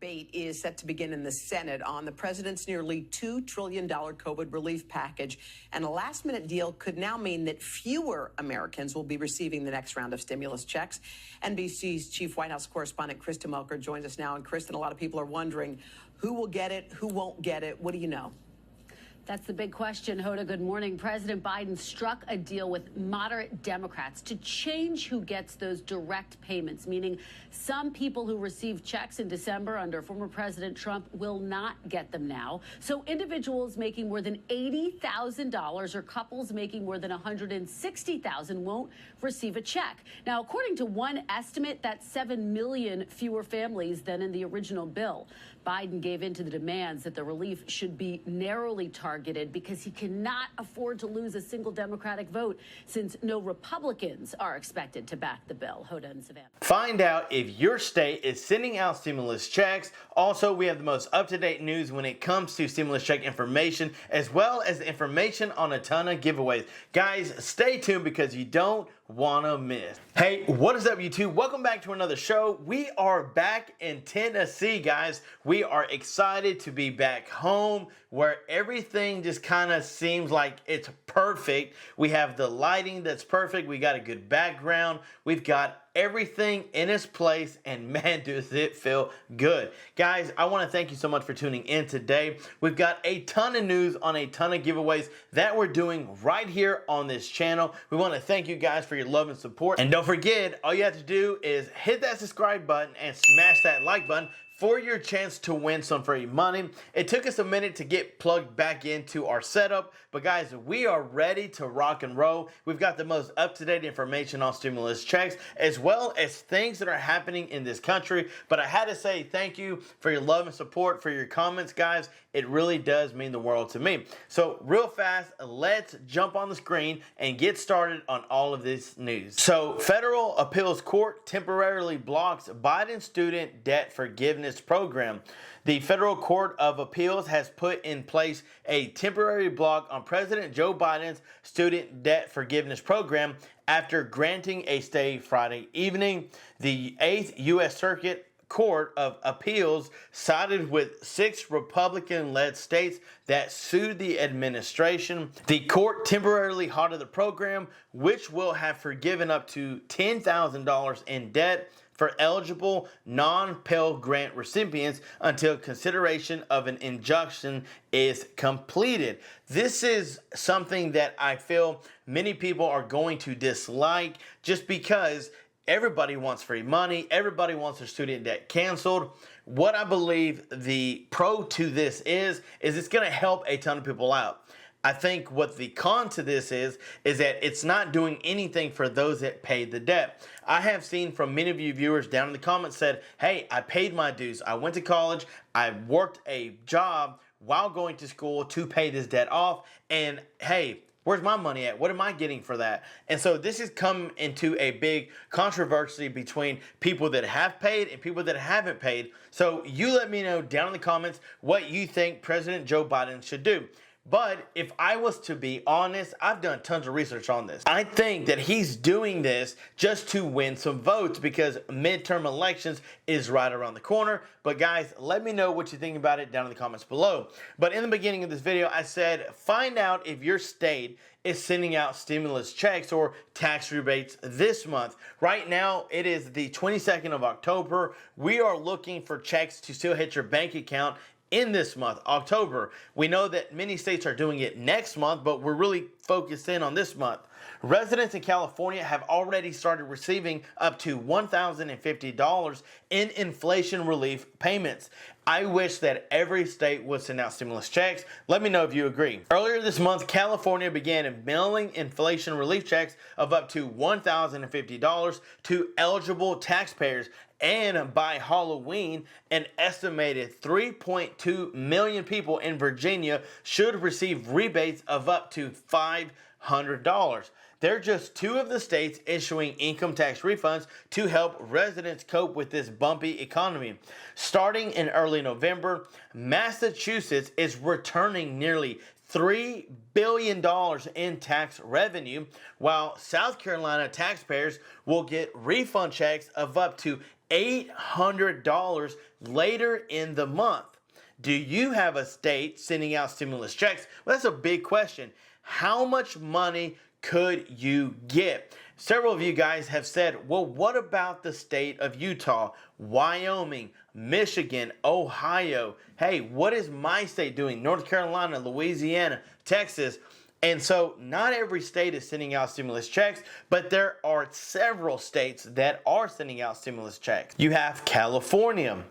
debate is set to begin in the Senate on the president's nearly $2 trillion COVID relief package. And a last-minute deal could now mean that fewer Americans will be receiving the next round of stimulus checks. NBC's chief White House correspondent Kristen Welker joins us now. And Kristen, a lot of people are wondering who will get it, who won't get it. What do you know? That's the big question, Hoda. Good morning. President Biden struck a deal with moderate Democrats to change who gets those direct payments, meaning some people who received checks in December under former President Trump will not get them now. So individuals making more than $80,000 or couples making more than $160,000 won't receive a check. Now, according to one estimate, that's 7 million fewer families than in the original bill. Biden gave in to the demands that the relief should be narrowly targeted because he cannot afford to lose a single Democratic vote since no Republicans are expected to back the bill. Hoda and Savannah. Find out if your state is sending out stimulus checks. Also, we have the most up-to-date news when it comes to stimulus check information, as well as information on a ton of giveaways. Guys, stay tuned because you don't want to miss. Hey, what is up, YouTube? Welcome back to another show. We are back in Tennessee, guys. We are excited to be back home where everything just kind of seems like it's perfect. We have the lighting that's perfect. We got a good background. We've got everything in its place, and man, does it feel good. Guys, I want to thank you so much for tuning in today. We've got a ton of news on a ton of giveaways that we're doing right here on this channel. We want to thank you guys for your love and support. And don't forget, all you have to do is hit that subscribe button and smash that like button for your chance to win some free money. It took us a minute to get plugged back into our setup, but guys, we are ready to rock and roll. We've got the most up-to-date information on stimulus checks, as well as things that are happening in this country. But I had to say thank you for your love and support, for your comments, guys. It really does mean the world to me. So real fast, let's jump on the screen and get started on all of this news. So federal appeals court temporarily blocks Biden student debt forgiveness program. The Federal Court of Appeals has put in place a temporary block on President Joe Biden's student debt forgiveness program after granting a stay Friday evening. The 8th U.S. Circuit Court of Appeals sided with 6 Republican-led states that sued the administration. The court temporarily halted the program, which will have forgiven up to $10,000 in debt for eligible non-Pell Grant recipients until consideration of an injunction is completed. This is something that I feel many people are going to dislike just because everybody wants free money. Everybody wants their student debt canceled. What I believe the pro to this is it's going to help a ton of people out. I think what the con to this is that it's not doing anything for those that paid the debt. I have seen from many of you viewers down in the comments said, hey, I paid my dues. I went to college. I worked a job while going to school to pay this debt off. And hey, where's my money at? What am I getting for that? And so this has come into a big controversy between people that have paid and people that haven't paid. So you let me know down in the comments what you think President Joe Biden should do. But if I was to be honest, I've done tons of research on this. I think that he's doing this just to win some votes because midterm elections is right around the corner. But guys, let me know what you think about it down in the comments below. But in the beginning of this video, I said, find out if your state is sending out stimulus checks or tax rebates this month. Right now, it is the 22nd of October. We are looking for checks to still hit your bank account in this month, October. We know that many states are doing it next month, but we're really focused in on this month. Residents in California have already started receiving up to $1,050 in inflation relief payments. I wish that every state would send out stimulus checks. Let me know if you agree. Earlier this month, California began mailing inflation relief checks of up to $1,050 to eligible taxpayers. And by Halloween, an estimated 3.2 million people in Virginia should receive rebates of up to $500. They're just 2 of the states issuing income tax refunds to help residents cope with this bumpy economy. Starting in early November, Massachusetts is returning nearly $3 billion in tax revenue, while South Carolina taxpayers will get refund checks of up to $800 later in the month. Do you have a state sending out stimulus checks? Well, that's a big question. How much money could you get? Several of you guys have said, well, what about the state of Utah, Wyoming, Michigan, Ohio? Hey, what is my state doing? North Carolina, Louisiana, Texas. And so not every state is sending out stimulus checks, but there are several states that are sending out stimulus checks. You have California,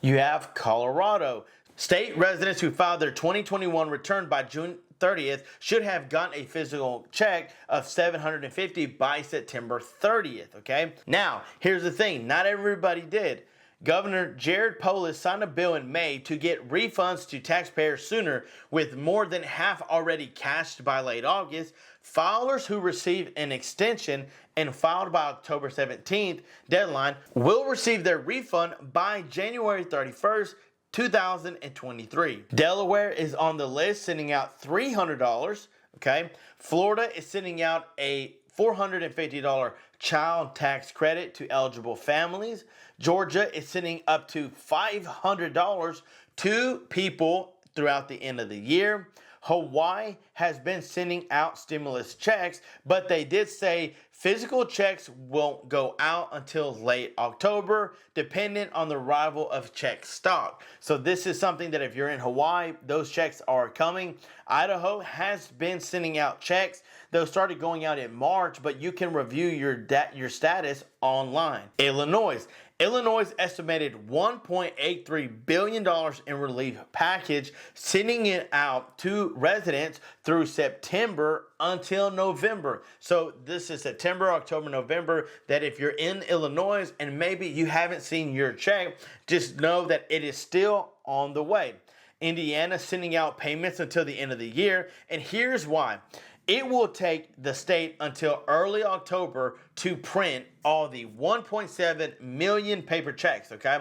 you have Colorado. State residents who filed their 2021 return by June 30th should have gotten a physical check of $750 by September 30th, okay? Now, here's the thing, not everybody did. Governor Jared Polis signed a bill in May to get refunds to taxpayers sooner, with more than half already cashed by late August. Filers who received an extension and filed by October 17th deadline will receive their refund by January 31st, 2023. Delaware is on the list, sending out $300, okay? Florida is sending out a $450 child tax credit to eligible families. Georgia is sending up to $500 to people throughout the end of the year. Hawaii has been sending out stimulus checks, but they did say physical checks won't go out until late October, dependent on the arrival of check stock. So this is something that if you're in Hawaii, those checks are coming. Idaho has been sending out checks. Those started going out in March, but you can review your status online. Illinois estimated $1.83 billion in relief package, sending it out to residents through September until November. So this is September, October, November, that if you're in Illinois and maybe you haven't seen your check, just know that it is still on the way. Indiana sending out payments until the end of the year, and here's why. It will take the state until early October to print all the 1.7 million paper checks, okay?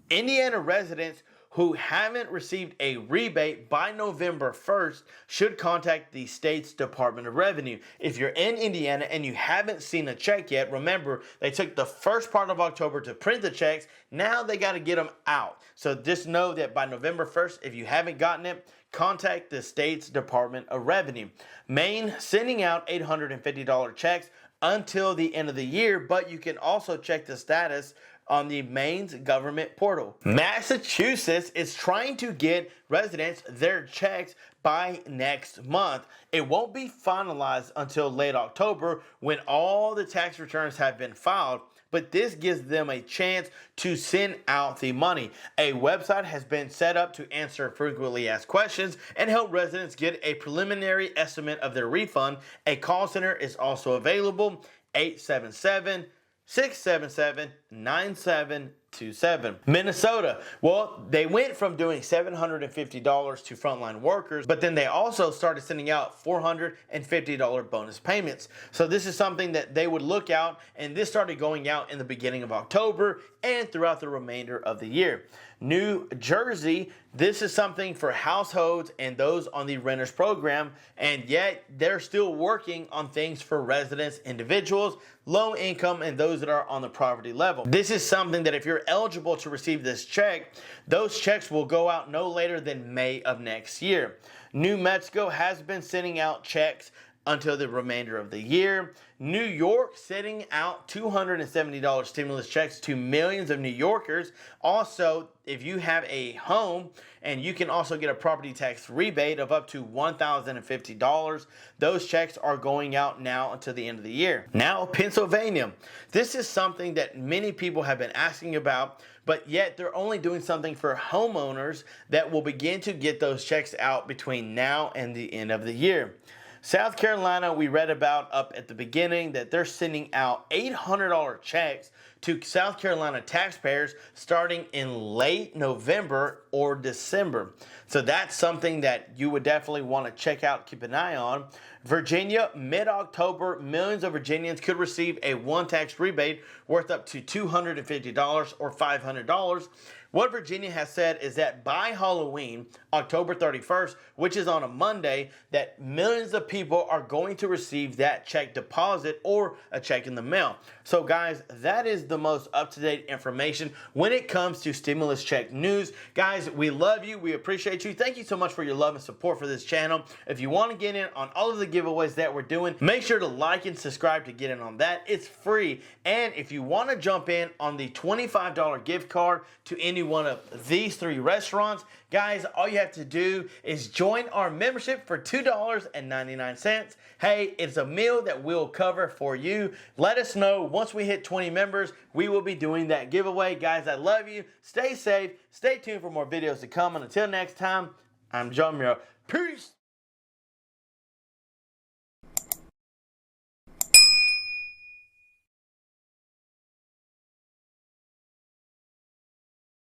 Indiana residents who haven't received a rebate by November 1st should contact the state's Department of Revenue. If you're in Indiana and you haven't seen a check yet, remember, they took the first part of October to print the checks. Now they got to get them out. So just know that by November 1st, if you haven't gotten it, contact the state's Department of Revenue. Maine sending out $850 checks until the end of the year, but you can also check the status on the Maine's government portal. Massachusetts is trying to get residents their checks by next month. It won't be finalized until late October when all the tax returns have been filed, but this gives them a chance to send out the money. A website has been set up to answer frequently asked questions and help residents get a preliminary estimate of their refund. A call center is also available, 877-677-9727. Minnesota, well, they went from doing $750 to frontline workers, but then they also started sending out $450 bonus payments. So this is something that they would look out, and this started going out in the beginning of October and throughout the remainder of the year. New Jersey, this is something for households and those on the renters program, and yet they're still working on things for residents, individuals, low income, and those that are on the poverty level. This is something that if you're eligible to receive this check, those checks will go out no later than May of next year. New Mexico has been sending out checks until the remainder of the year. New York sending out $270 stimulus checks to millions of New Yorkers. Also, if you have a home, and you can also get a property tax rebate of up to $1,050. Those checks are going out now until the end of the year. Now, Pennsylvania. This is something that many people have been asking about, but yet they're only doing something for homeowners that will begin to get those checks out between now and the end of the year. South Carolina, we read about up at the beginning that they're sending out $800 checks to South Carolina taxpayers starting in late November or December. So that's something that you would definitely want to check out, keep an eye on. Virginia, mid-October, millions of Virginians could receive a one tax rebate worth up to $250 or $500. What Virginia has said is that by Halloween, October 31st, which is on a Monday, that millions of people are going to receive that check deposit or a check in the mail. So guys, that is the most up-to-date information when it comes to stimulus check news. Guys, we love you. We appreciate you. Thank you so much for your love and support for this channel. If you want to get in on all of the giveaways that we're doing, make sure to like and subscribe to get in on that. It's free. And if you want to jump in on the $25 gift card to any one of these 3 restaurants, guys, all you have to do is join our membership for $2.99. Hey, it's a meal that we'll cover for you. Let us know once we hit 20 members, we will be doing that giveaway. Guys, I love you. Stay safe. Stay tuned for more videos to come. And until next time, I'm John Miro. Peace.